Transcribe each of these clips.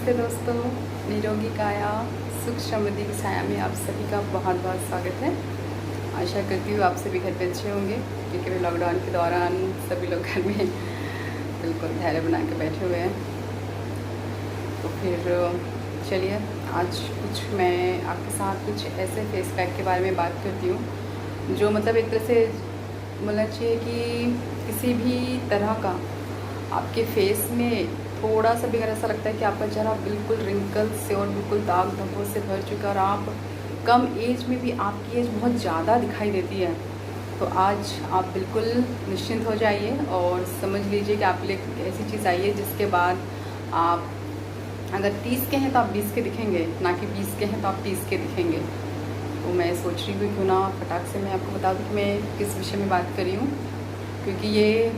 नमस्ते दोस्तों, निरोगी काया सुख समृद्धि की छाया में आप सभी का बहुत बहुत स्वागत है। आशा करती हूँ आप सभी घर पे अच्छे होंगे, क्योंकि वे लॉकडाउन के दौरान सभी लोग घर में बिल्कुल धैर्य बना के बैठे हुए हैं। तो फिर चलिए आज कुछ मैं आपके साथ कुछ ऐसे फेस पैक के बारे में बात करती हूँ जो मतलब एक तरह से बोलना चाहिए कि किसी भी तरह का आपके फेस में थोड़ा सा भी अगर ऐसा लगता है कि आपका चेहरा बिल्कुल रिंकल से और बिल्कुल दाग धब्बों से भर चुका और आप कम एज में भी आपकी एज बहुत ज़्यादा दिखाई देती है, तो आज आप बिल्कुल निश्चिंत हो जाइए और समझ लीजिए कि आपके लिए ऐसी चीज़ आई है जिसके बाद आप अगर 30 के हैं तो आप 20 के दिखेंगे, ना कि 20 के हैं तो आप 30 के दिखेंगे। तो मैं सोच रही हूँ क्यों ना फटाक से मैं आपको बता दूँ कि मैं किस विषय में बात कर रही हूँ, क्योंकि ये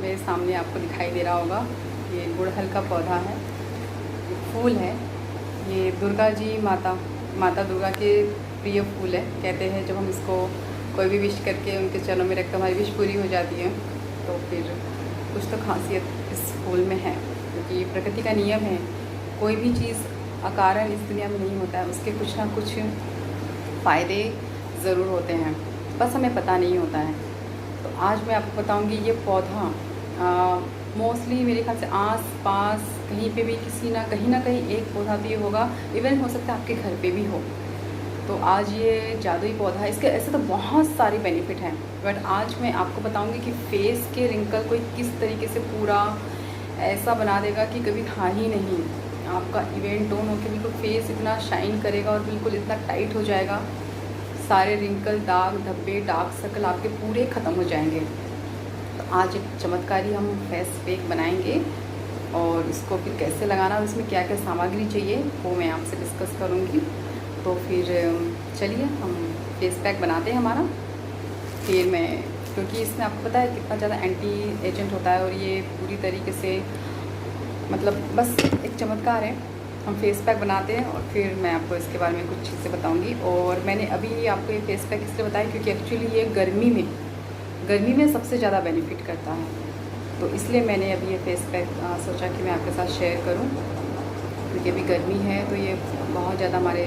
मेरे सामने आपको दिखाई दे रहा होगा। ये गुड़हल का पौधा है, एक फूल है। ये दुर्गा जी माता दुर्गा के प्रिय फूल है। कहते हैं जब हम इसको कोई भी विश करके उनके चरणों में रखकर हमारी विश पूरी हो जाती है। तो फिर कुछ तो खासियत इस फूल में है, क्योंकि प्रकृति का नियम है, कोई भी चीज़ अकारण इस दुनिया में नहीं होता है, उसके कुछ ना कुछ फ़ायदे ज़रूर होते हैं, बस हमें पता नहीं होता है। तो आज मैं आपको बताऊंगी ये पौधा मोस्टली मेरे ख्याल से आस पास कहीं पे भी किसी ना कहीं एक पौधा भी होगा, इवन हो सकता है आपके घर पे भी हो। तो आज ये जादुई पौधा है, इसके ऐसे तो बहुत सारे बेनिफिट हैं, बट आज मैं आपको बताऊंगी कि फेस के रिंकल को किस तरीके से पूरा ऐसा बना देगा कि कभी था ही नहीं। आपका इवेंट टोन होकर बिल्कुल फेस इतना शाइन करेगा और बिल्कुल इतना टाइट हो जाएगा, सारे रिंकल दाग धब्बे डार्क सर्कल आपके पूरे ख़त्म हो जाएंगे। तो आज एक चमत्कारी हम फेस पैक बनाएंगे और इसको फिर कैसे लगाना और इसमें क्या क्या सामग्री चाहिए वो मैं आपसे डिस्कस करूँगी। तो फिर चलिए हम फेस पैक बनाते हैं हमारा। फिर मैं, क्योंकि इसमें आपको पता है कितना ज़्यादा एंटी एजेंट होता है और ये पूरी तरीके से मतलब बस एक चमत्कार है। हम फेस पैक बनाते हैं और फिर मैं आपको इसके बारे में कुछ चीज़ें बताऊंगी। और मैंने अभी आपको ये फेस पैक इसलिए बताया क्योंकि एक्चुअली ये गर्मी में सबसे ज़्यादा बेनिफिट करता है, तो इसलिए मैंने अभी ये फेस पैक सोचा कि मैं आपके साथ शेयर करूं, क्योंकि अभी गर्मी है तो ये बहुत ज़्यादा हमारे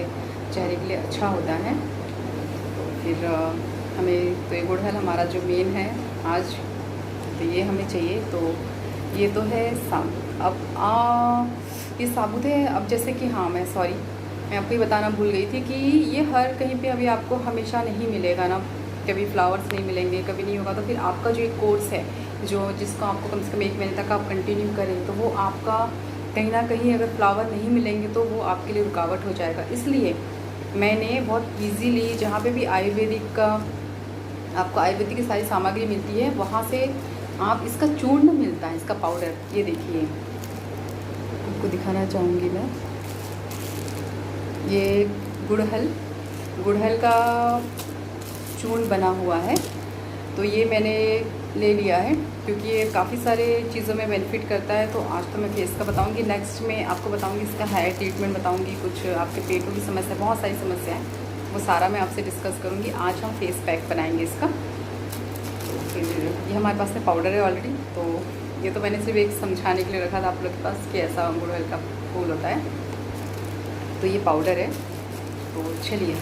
चेहरे के लिए अच्छा होता है। तो फिर हमें तो ये गुड़हल हमारा जो मेन है आज, तो ये हमें चाहिए। तो ये तो है साबुत। अब ये साबुत है। अब जैसे कि हाँ मैं आपको ये बताना भूल गई थी कि ये हर कहीं पे अभी आपको हमेशा नहीं मिलेगा ना, कभी फ्लावर्स नहीं मिलेंगे, कभी नहीं होगा। तो फिर आपका जो एक कोर्स है जिसको आपको कम से कम 1 महीने तक आप कंटिन्यू करें, तो वो आपका कहीं ना कहीं अगर फ्लावर नहीं मिलेंगे तो वो आपके लिए रुकावट हो जाएगा। इसलिए मैंने बहुत ईजीली जहाँ पे भी आयुर्वेदिक का आपको आयुर्वेदिक की सारी सामग्री मिलती है वहाँ से आप इसका चूर्ण मिलता है, इसका पाउडर। ये देखिए आपको दिखाना चाहूँगी मैं, ये गुड़हल का चूर्ण बना हुआ है। तो ये मैंने ले लिया है क्योंकि ये काफ़ी सारे चीज़ों में बेनिफिट करता है। तो आज तो मैं फेस का बताऊंगी, नेक्स्ट में आपको बताऊंगी इसका हेयर ट्रीटमेंट बताऊंगी, कुछ आपके पेटों की समस्या, बहुत सारी समस्या है, वो सारा मैं आपसे डिस्कस करूंगी। आज हम फेस पैक बनाएंगे इसका। तो फिर ये हमारे पास में पाउडर है ऑलरेडी, तो ये तो मैंने सिर्फ एक समझाने के लिए रखा था आप लोग के पास कि ऐसा गुड़हल का फूल होता है। तो ये पाउडर है। तो चलिए,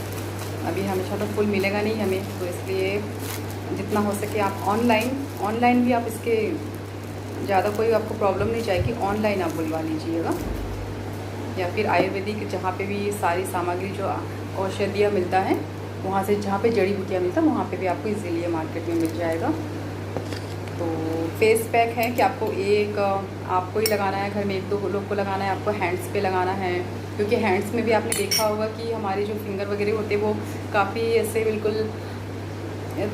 अभी हमेशा तो फुल मिलेगा नहीं हमें, तो इसलिए जितना हो सके आप ऑनलाइन भी आप इसके ज़्यादा कोई आपको प्रॉब्लम नहीं जाएगी, ऑनलाइन आप बुलवा लीजिएगा, या फिर आयुर्वेदिक जहाँ पे भी सारी सामग्री जो औषधियाँ मिलता है वहाँ से, जहाँ पे जड़ी बूटियाँ मिलता है वहाँ पे भी आपको इजीली मार्केट में मिल जाएगा। तो फेस पैक है कि आपको ही लगाना है, घर में 1-2 लोग को लगाना है, आपको हैंड्स पे लगाना है, क्योंकि हैंड्स में भी आपने देखा होगा कि हमारे जो फिंगर वगैरह होते हैं वो काफ़ी ऐसे बिल्कुल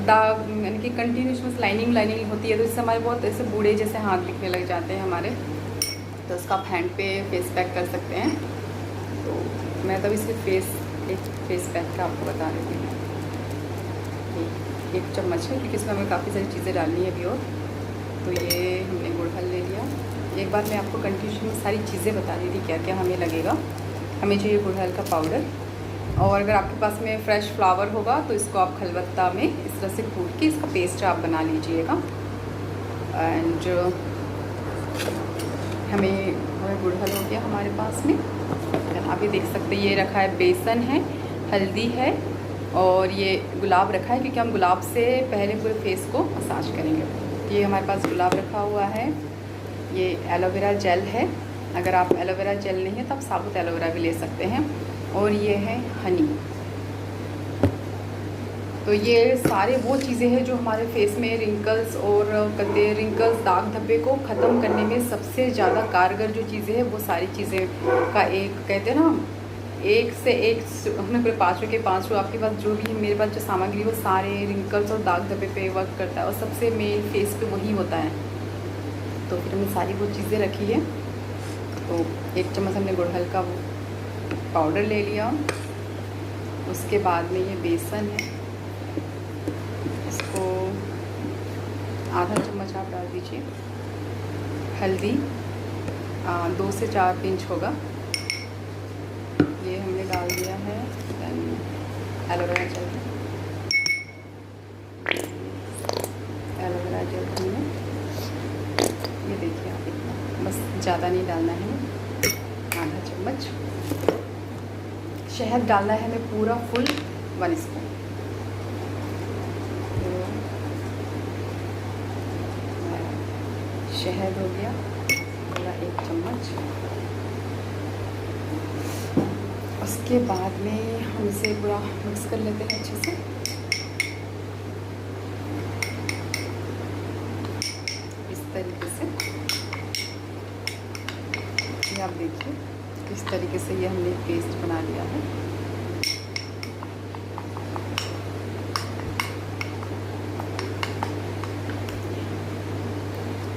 दाग, यानी कि कंटिन्यूस लाइनिंग होती है, तो इससे हमारे बहुत ऐसे बूढ़े जैसे हाथ दिखने लग जाते हैं हमारे। तो उसका आप हैंड पे फेस पैक कर सकते हैं। तो मैं तभी सिर्फ एक फेस पैक का आपको बता रही थी। एक चम्मच है क्योंकि इसमें हमें काफ़ी सारी चीज़ें डालनी है अभी। और तो ये हमने गुड़हल ले लिया। एक बार मैं आपको कंटिन्यूशन में सारी चीज़ें बता रही थी क्या क्या हमें लगेगा। हमें चाहिए गुड़हल का पाउडर, और अगर आपके पास में फ्रेश फ्लावर होगा तो इसको आप खलबत्ता में इस तरह से कूट के इसका पेस्ट आप बना लीजिएगा। एंड हमें हमें गुड़हल हो गया हमारे पास में। आप ये देख सकते हैं, ये रखा है बेसन है, हल्दी है और ये गुलाब रखा है, क्योंकि हम गुलाब से पहले पूरे फेस को मसाज करेंगे। ये हमारे पास गुलाब रखा हुआ है। ये एलोवेरा जेल है, अगर आप एलोवेरा जेल नहीं है तो आप साबुत एलोवेरा भी ले सकते हैं। और ये है हनी। तो ये सारे वो चीज़ें हैं जो हमारे फेस में रिंकल्स और कदे रिंकल्स, दाग धब्बे को ख़त्म करने में सबसे ज़्यादा कारगर जो चीज़ें हैं, वो सारी चीज़ें का एक कहते हैं ना, एक से एक हमने पूरे 5 के 5 आपके पास जो भी है, मेरे पास जो सामग्री वो सारे रिंकल्स और दाग धब्बे पे वर्क करता है और सबसे मेन फेस पे वही होता है। तो फिर हमने सारी वो चीज़ें रखी है। तो 1 चम्मच हमने गुड़हल का वो पाउडर ले लिया। उसके बाद में ये बेसन है, इसको आधा चम्मच आप डाल दीजिए। हल्दी 2 से 4 पिंच होगा, ये हमने डाल दिया है। Then aloe vera gel, aloe vera gel हमने, ये देखिए आप, इतना बस, ज़्यादा नहीं डालना है, आधा चम्मच। शहद डालना है हमें पूरा फुल 1 स्पून। शहद हो गया पूरा 1 चम्मच। उसके बाद में हम इसे पूरा मिक्स कर लेते हैं अच्छे से। इस तरीके से ये आप देखिए, इस तरीके से ये हमने पेस्ट बना लिया है।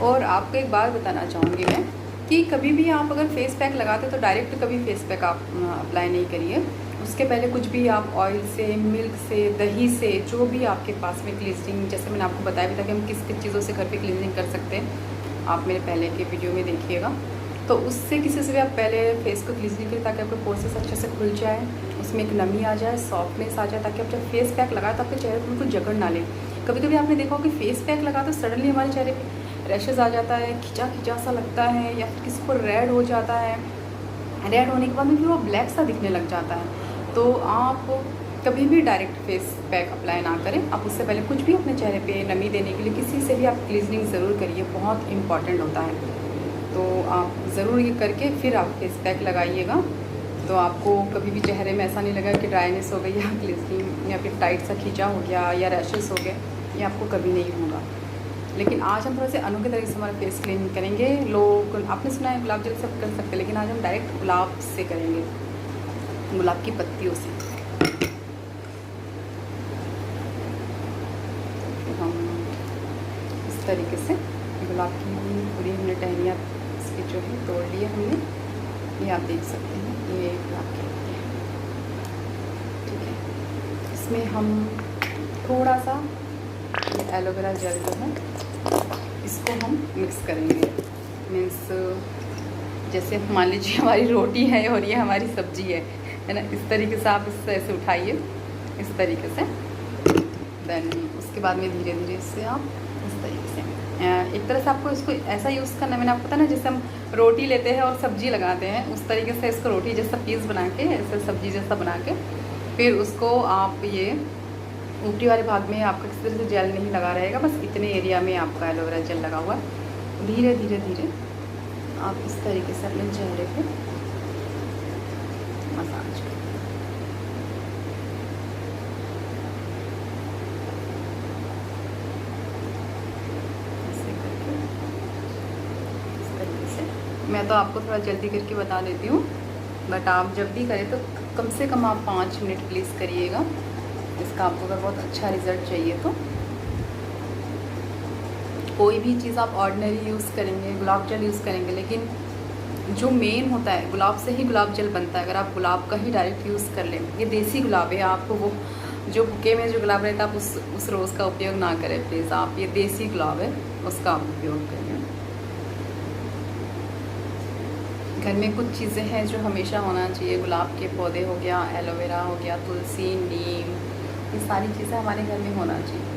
और आपको एक बात बताना चाहूँगी मैं कि कभी भी आप अगर फेस पैक लगाते तो डायरेक्ट कभी फेस पैक आप अप्लाई नहीं करिए। उसके पहले कुछ भी आप ऑयल से, मिल्क से, दही से, जो भी आपके पास में क्लींजिंग, जैसे मैंने आपको बताया भी था कि हम किस किस चीज़ों से घर पे क्लींजिंग कर सकते हैं, आप मेरे पहले के वीडियो में देखिएगा। तो उससे किसी से भी आप पहले फेस को क्लींजिंग करें ताकि आपके पोर्सेस अच्छे से खुल जाए, उसमें एक नमी आ जाए, सॉफ्टनेस आ जाए, ताकि आप जब फेस पैक लगाए तो आपके चेहरे पर बिल्कुल जकड़ ना ले। कभी कभी आपने देखा हो कि फेस पैक लगा तो सडनली हमारे चेहरे पर रैशेज़ आ जाता है, खिंचा खिंचा सा लगता है, या फिर किसी को रेड हो जाता है। रेड होने के बाद में फिर वो ब्लैक सा दिखने लग जाता है। तो आप कभी भी डायरेक्ट फेस पैक अप्लाई ना करें। आप उससे पहले कुछ भी अपने चेहरे पे नमी देने के लिए किसी से भी आप क्लींजिंग ज़रूर करिए, बहुत इंपॉर्टेंट होता है। तो आप ज़रूर ये करके फिर आप फेस पैक लगाइएगा। तो आपको कभी भी चेहरे में ऐसा नहीं लगा कि ड्राइनेस हो गई या क्लींजिंग या फिर टाइट सा खींचा हो गया या रैशेस हो गए, ये आपको कभी नहीं होगा। लेकिन आज हम थोड़े से अनोखे तरीके से हमारा फेस क्लीन करेंगे। लोग, आपने सुना है गुलाब जल सब कर सकते हैं, लेकिन आज हम डायरेक्ट गुलाब से करेंगे, गुलाब की पत्तियों से। हम इस तरीके से गुलाब की पूरी हमने टहनियाँ इसकी जो है तोड़ लिए हमने, ये आप देख सकते हैं, ये गुलाब की पत्ती है, ठीक है। इसमें हम थोड़ा सा ये एलोवेरा जेल जो है इसको हम मिक्स करेंगे। मीन्स जैसे मान लीजिए हमारी रोटी है और ये हमारी सब्जी है ना, इस तरीके से आप इससे ऐसे उठाइए, इस तरीके से। देन उसके बाद में धीरे धीरे इससे आप इस तरीके से एक तरह से आपको इसको ऐसा यूज़ करना, मैंने आपको पता ना, जैसे हम रोटी लेते हैं और सब्जी लगाते हैं, उस तरीके से इसको रोटी जैसा पीस बना के, ऐसे सब्जी जैसा बना के, फिर उसको आप ये ऊपरी वाले भाग में आपका किसी तरह से जेल नहीं लगा रहेगा, बस इतने एरिया में आपका एलोवेरा जेल लगा हुआ है। धीरे धीरे धीरे आप इस तरीके से अपने चेहरे पे मसाज करें। ऐसे करके इस तरीके से। मैं तो आपको थोड़ा जल्दी करके बता देती हूँ, बट आप जब भी करें तो कम से कम आप 5 मिनट प्लीज़ करिएगा। इसका आपको अगर बहुत अच्छा रिज़ल्ट चाहिए तो कोई भी चीज़ आप ऑर्डिनरी यूज़ करेंगे, गुलाब जल यूज़ करेंगे, लेकिन जो मेन होता है गुलाब से ही गुलाब जल बनता है। अगर आप गुलाब का ही डायरेक्ट यूज़ कर लें, ये देसी गुलाब है, आपको वो जो बुके में जो गुलाब रहता है आप उस रोज़ का उपयोग ना करें प्लीज़। आप ये देसी गुलाब है उसका आप उपयोग करें। घर में कुछ चीज़ें हैं जो हमेशा होना चाहिए, गुलाब के पौधे हो गया, एलोवेरा हो गया, तुलसी, नीम, ये सारी चीज़ें हमारे घर में होना चाहिए,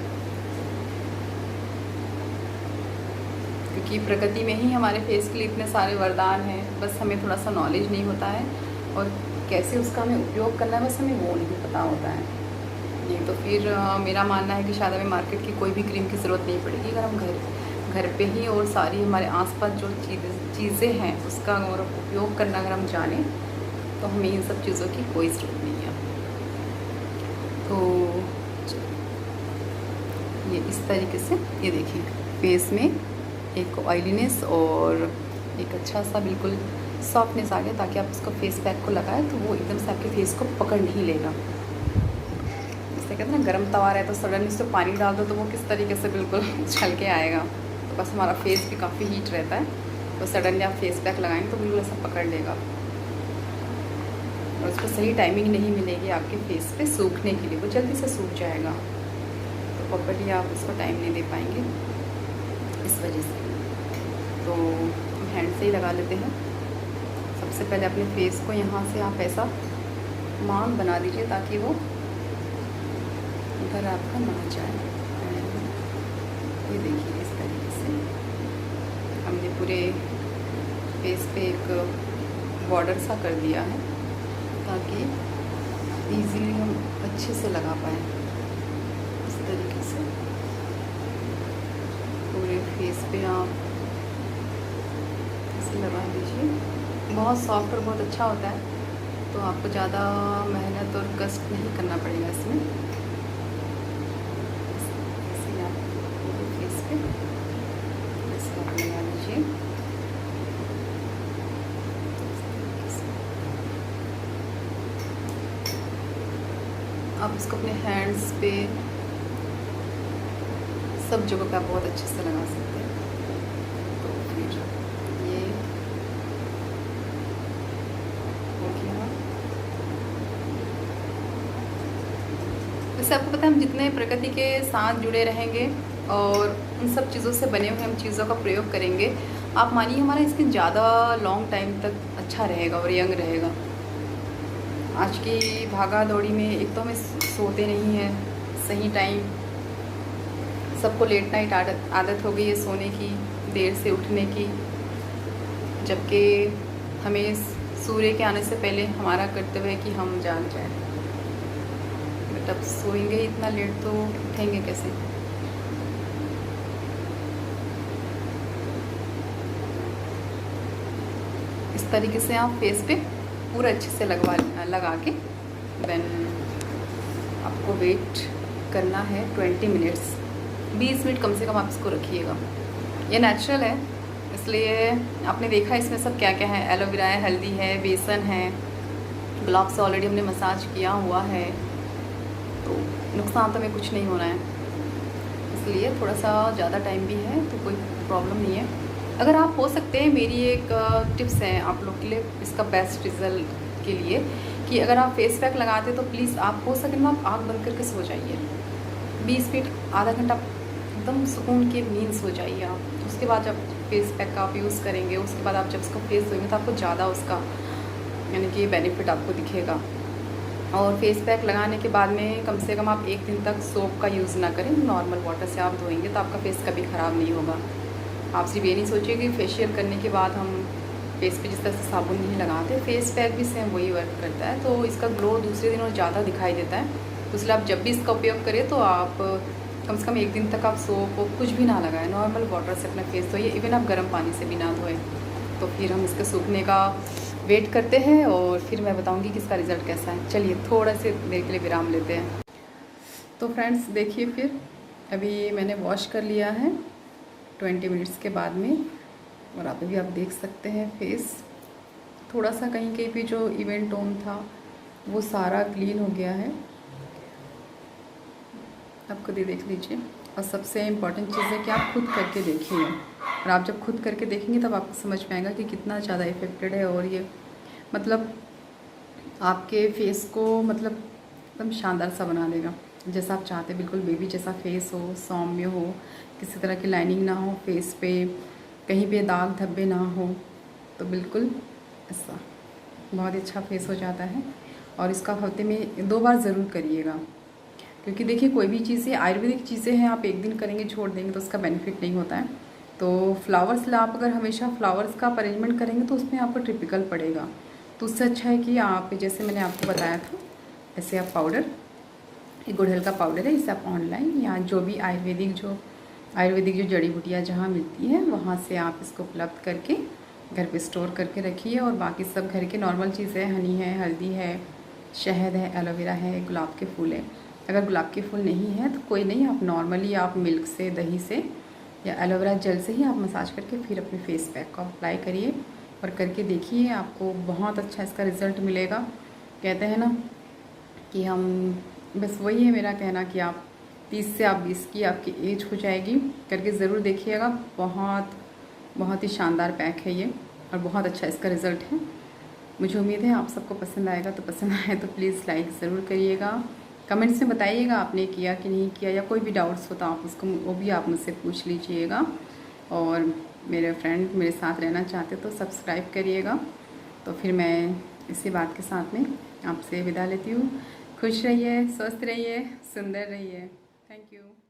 क्योंकि प्रकृति में ही हमारे फेस के लिए इतने सारे वरदान हैं, बस हमें थोड़ा सा नॉलेज नहीं होता है और कैसे उसका हमें उपयोग करना है, बस हमें वो नहीं पता होता है। नहीं तो फिर मेरा मानना है कि शायद हमें मार्केट की कोई भी क्रीम की ज़रूरत नहीं पड़ेगी, अगर हम घर पे ही और सारी हमारे आसपास जो चीज़ें हैं उसका अगर उपयोग करना अगर हम जानें तो हमें इन सब चीज़ों की कोई ज़रूरत नहीं है। तो ये इस तरीके से ये देखिए फेस में एक ऑयलीनेस और एक अच्छा सा बिल्कुल सॉफ्टनेस आ गया, ताकि आप उसको फेस पैक को लगाएं तो वो एकदम से आपके फेस को पकड़ नहीं लेगा। जैसे कहते हैं ना गर्म तवा है तो सडन इसको पानी डाल दो तो वो किस तरीके से बिल्कुल छल के आएगा। तो बस हमारा फेस भी काफ़ी हीट रहता है, तो सडनली आप फेस पैक लगाएंगे तो बिल्कुल ऐसा पकड़ लेगा और उसको सही टाइमिंग नहीं मिलेगी आपके फेस पे सूखने के लिए, वो जल्दी से सूख जाएगा, तो प्रॉपर्ली आप उसको टाइम नहीं दे पाएंगे इस वजह से। तो हम हैंड से ही लगा लेते हैं। सबसे पहले अपने फेस को यहाँ से आप ऐसा मांग बना दीजिए ताकि वो इधर आपका ना जाए। ये देखिए इस तरीके से हमने पूरे फेस पे एक बॉर्डर सा कर दिया है ताकि इजीली हम अच्छे से लगा पाएँ। इस तरीके से पूरे फेस पे आप ऐसे लगा लीजिए। बहुत सॉफ्ट और बहुत अच्छा होता है, तो आपको ज़्यादा मेहनत और कष्ट नहीं करना पड़ेगा इसमें। ऐसे आप पूरे फेस पे ऐसे आप लगा लीजिए। आप इसको अपने हैंड्स पे सब जगह पे आप बहुत अच्छे से लगा सकते हैं। तो फिर ये हो गया। वैसे आपको पता है हम जितने प्रकृति के साथ जुड़े रहेंगे और उन सब चीज़ों से बने हुए हम चीज़ों का प्रयोग करेंगे, आप मानिए हमारा स्किन ज़्यादा लॉन्ग टाइम तक अच्छा रहेगा और यंग रहेगा। आज की भागा दौड़ी में एक तो हमें सोते नहीं हैं सही टाइम, सबको लेट नाइट आदत हो गई है सोने की, देर से उठने की, जबकि हमें सूर्य के आने से पहले हमारा कर्तव्य है कि हम जाग जाएं। बट अब सोएंगे इतना लेट तो उठेंगे कैसे। इस तरीके से आप फेस पे पूरा अच्छे से लगा के देन आपको वेट करना है 20 मिनट्स। 20 मिनट कम से कम आप इसको रखिएगा। ये नेचुरल है, इसलिए आपने देखा इसमें सब क्या क्या है। एलोवेरा है, हल्दी है, बेसन है, गुलाब से ऑलरेडी हमने मसाज किया हुआ है, तो नुकसान तो हमें कुछ नहीं होना है। इसलिए थोड़ा सा ज़्यादा टाइम भी है तो कोई प्रॉब्लम नहीं है। अगर आप हो सकते हैं, मेरी एक टिप्स है आप लोग के लिए इसका बेस्ट रिज़ल्ट के लिए, कि अगर आप फेस पैक लगाते तो प्लीज़ आप हो सके ना आप आँख बंद करके सो जाइए। 20 मिनट आधा घंटा एकदम सुकून के नींद सो जाइए आप। उसके बाद जब फेस पैक का आप यूज़ करेंगे, उसके बाद आप जब उसको फेस धोएंगे तो आपको ज़्यादा उसका यानी कि बेनिफिट आपको दिखेगा। और फेस पैक लगाने के बाद में कम से कम आप 1 दिन तक सोप का यूज़ ना करें, नॉर्मल वाटर से आप धोएंगे तो आपका फेस कभी ख़राब नहीं होगा। आप सिर्फ ये नहीं सोचिए कि फेशियल करने के बाद हम फेस पे जिस तरह से साबुन नहीं लगाते, फेस पैक भी सेम वही वर्क करता है, तो इसका ग्लो दूसरे दिन और ज़्यादा दिखाई देता है। तो इसलिए आप जब भी इसका उपयोग करें तो आप कम से कम 1 दिन तक आप सोप कुछ भी ना लगाएं, नॉर्मल वाटर से अपना फेस धोइए, इवन आप गर्म पानी से भी ना धोएं। तो फिर हम इसके सूखने का वेट करते हैं और फिर मैं बताऊंगी कि इसका रिज़ल्ट कैसा है। चलिए थोड़ा से देर के लिए विराम लेते हैं। तो फ्रेंड्स देखिए, फिर अभी मैंने वॉश कर लिया है 20 मिनट्स के बाद में, और अभी आप देख सकते हैं फेस थोड़ा सा कहीं कहीं भी जो इवेंट टोन था वो सारा क्लीन हो गया है। आप खुद ही देख लीजिए। और सबसे इम्पॉर्टेंट चीज़ है कि आप खुद करके देखिए, और आप जब खुद करके देखेंगे तब आपको समझ में आएगा कि कितना ज़्यादा इफ़ेक्टेड है। और ये मतलब आपके फेस को मतलब एकदम शानदार सा बना देगा, जैसा आप चाहते हैं, बिल्कुल बेबी जैसा फेस हो, सौम्य हो, किसी तरह की लाइनिंग ना हो फेस पे, कहीं पे दाग धब्बे ना हो, तो बिल्कुल ऐसा बहुत ही अच्छा फेस हो जाता है। और इसका हफ्ते में 2 बार ज़रूर करिएगा, क्योंकि देखिए कोई भी चीज़ें आयुर्वेदिक चीज़ें हैं, आप 1 दिन करेंगे छोड़ देंगे तो उसका बेनिफिट नहीं होता है। तो फ्लावर्स आप अगर हमेशा फ्लावर्स का आप अरेंजमेंट करेंगे तो उसमें आपको टिपिकल पड़ेगा। तो उससे अच्छा है कि आप जैसे मैंने आपको बताया था ऐसे आप पाउडर, ये गुड़हल का पाउडर है, इसे आप ऑनलाइन या जो भी आयुर्वेदिक जो जड़ी बूटियाँ जहाँ मिलती हैं वहाँ से आप इसको उपलब्ध करके घर पे स्टोर करके रखिए। और बाकी सब घर के नॉर्मल चीज़ें, हनी है, हल्दी है, शहद है, एलोवेरा है, गुलाब के फूल है। अगर गुलाब के फूल नहीं है तो कोई नहीं, आप नॉर्मली आप मिल्क से, दही से या एलोवेरा जेल से ही आप मसाज करके फिर अपने फेस पैक को अप्लाई करिए और करके देखिए, आपको बहुत अच्छा इसका रिज़ल्ट मिलेगा। कहते हैं ना कि हम, बस वही है मेरा कहना कि आप 30 से आप 20 की आपकी एज हो जाएगी, करके ज़रूर देखिएगा। बहुत बहुत ही शानदार पैक है ये और बहुत अच्छा इसका रिज़ल्ट है। मुझे उम्मीद है आप सबको पसंद आएगा। तो पसंद आए तो प्लीज़ लाइक ज़रूर करिएगा, कमेंट्स में बताइएगा आपने किया कि नहीं किया, या कोई भी डाउट्स हो तो आप उसको वो भी आप मुझसे पूछ लीजिएगा। और मेरे फ्रेंड मेरे साथ रहना चाहते तो सब्सक्राइब करिएगा। तो फिर मैं इसी बात के साथ में आपसे विदा लेती हूँ। खुश रहिए, स्वस्थ रहिए, सुंदर रहिए। Thank you.